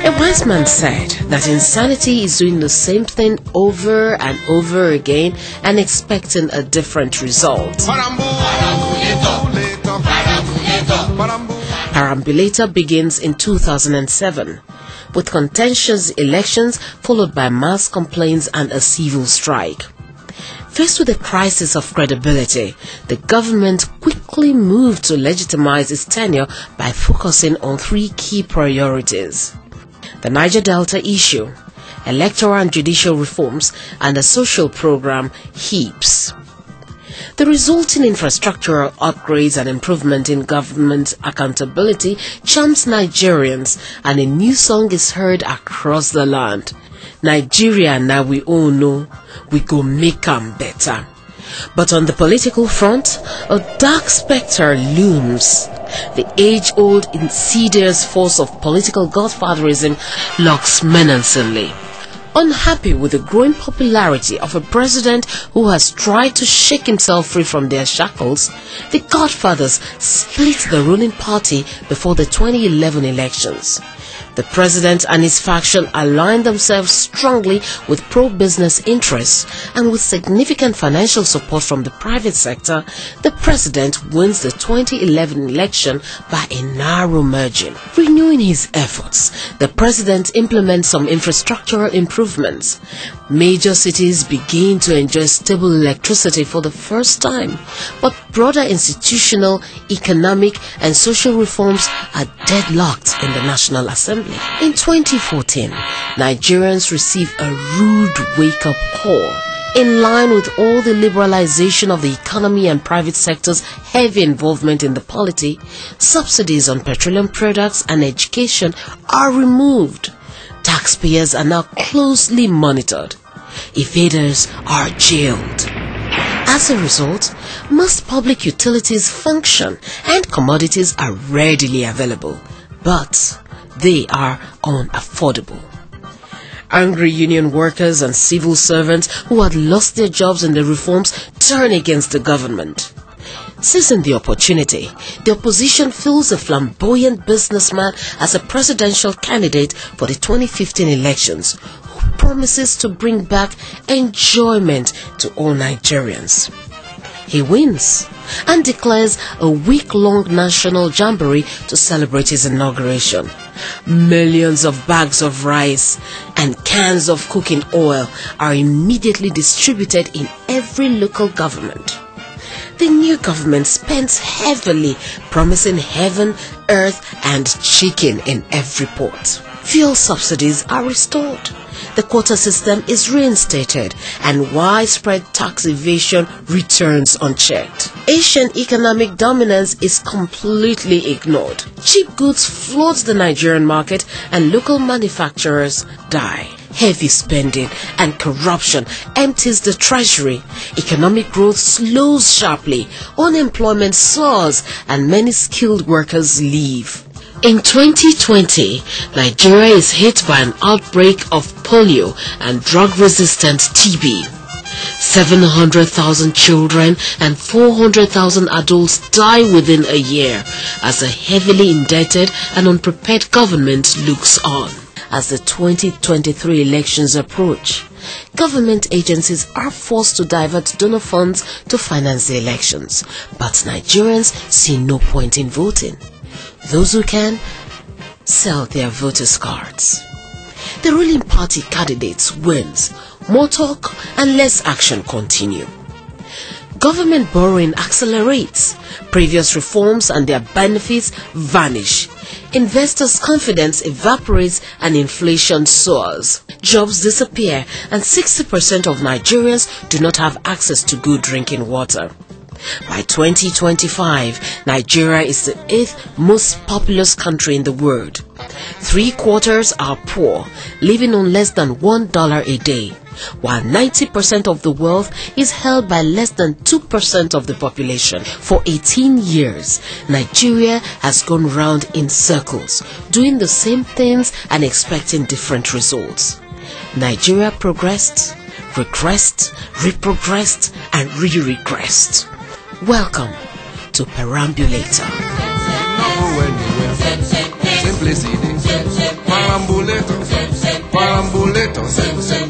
A wise man said that insanity is doing the same thing over and over again and expecting a different result. Parambulator begins in 2007 with contentious elections followed by mass complaints and a civil strike. Faced with a crisis of credibility, the government quickly moved to legitimize its tenure by focusing on three key priorities: the Niger Delta issue, electoral and judicial reforms, and the social program HEAPS. The resulting infrastructural upgrades and improvement in government accountability charms Nigerians, and a new song is heard across the land. Nigeria now we all know, we go make 'em better. But on the political front, a dark spectre looms. The age-old insidious force of political godfatherism lurks menacingly. Unhappy with the growing popularity of a president who has tried to shake himself free from their shackles, the godfathers split the ruling party before the 2011 elections. The president and his faction aligned themselves strongly with pro-business interests, and with significant financial support from the private sector, the president wins the 2011 election by a narrow margin. Renewing his efforts, the president implements some infrastructural improvements. Major cities begin to enjoy stable electricity for the first time, but broader institutional, economic, and social reforms are deadlocked in the National Assembly. In 2014, Nigerians received a rude wake-up call. In line with all the liberalization of the economy and private sector's heavy involvement in the polity, subsidies on petroleum products and education are removed. Taxpayers are now closely monitored. Evaders are jailed. As a result, most public utilities function and commodities are readily available, but they are unaffordable. Angry union workers and civil servants who had lost their jobs in the reforms turn against the government. Seizing the opportunity, the opposition fills a flamboyant businessman as a presidential candidate for the 2015 elections, who promises to bring back enjoyment to all Nigerians. He wins and declares a week-long national jamboree to celebrate his inauguration. Millions of bags of rice and cans of cooking oil are immediately distributed in every local government. The new government spends heavily, promising heaven, earth, and chicken in every port. Fuel subsidies are restored. The quota system is reinstated, and widespread tax evasion returns unchecked. Asian economic dominance is completely ignored. Cheap goods flood the Nigerian market, and local manufacturers die. Heavy spending and corruption empties the treasury. Economic growth slows sharply. Unemployment soars, and many skilled workers leave. In 2020, Nigeria is hit by an outbreak of polio and drug-resistant TB. 700,000 children and 400,000 adults die within a year as a heavily indebted and unprepared government looks on. As the 2023 elections approach, government agencies are forced to divert donor funds to finance the elections, but Nigerians see no point in voting. Those who can sell their voters' cards. The ruling party candidates wins. More talk and less action continue. Government borrowing accelerates. Previous reforms and their benefits vanish. Investors' confidence evaporates and inflation soars. Jobs disappear, and 60% of Nigerians do not have access to good drinking water. By 2025, Nigeria is the 8th most populous country in the world. 3/4 are poor, living on less than $1 a day, while 90% of the wealth is held by less than 2% of the population. For 18 years, Nigeria has gone round in circles, doing the same things and expecting different results. Nigeria progressed, regressed, reprogressed, and re-regressed. Welcome to Parambulator. você, você.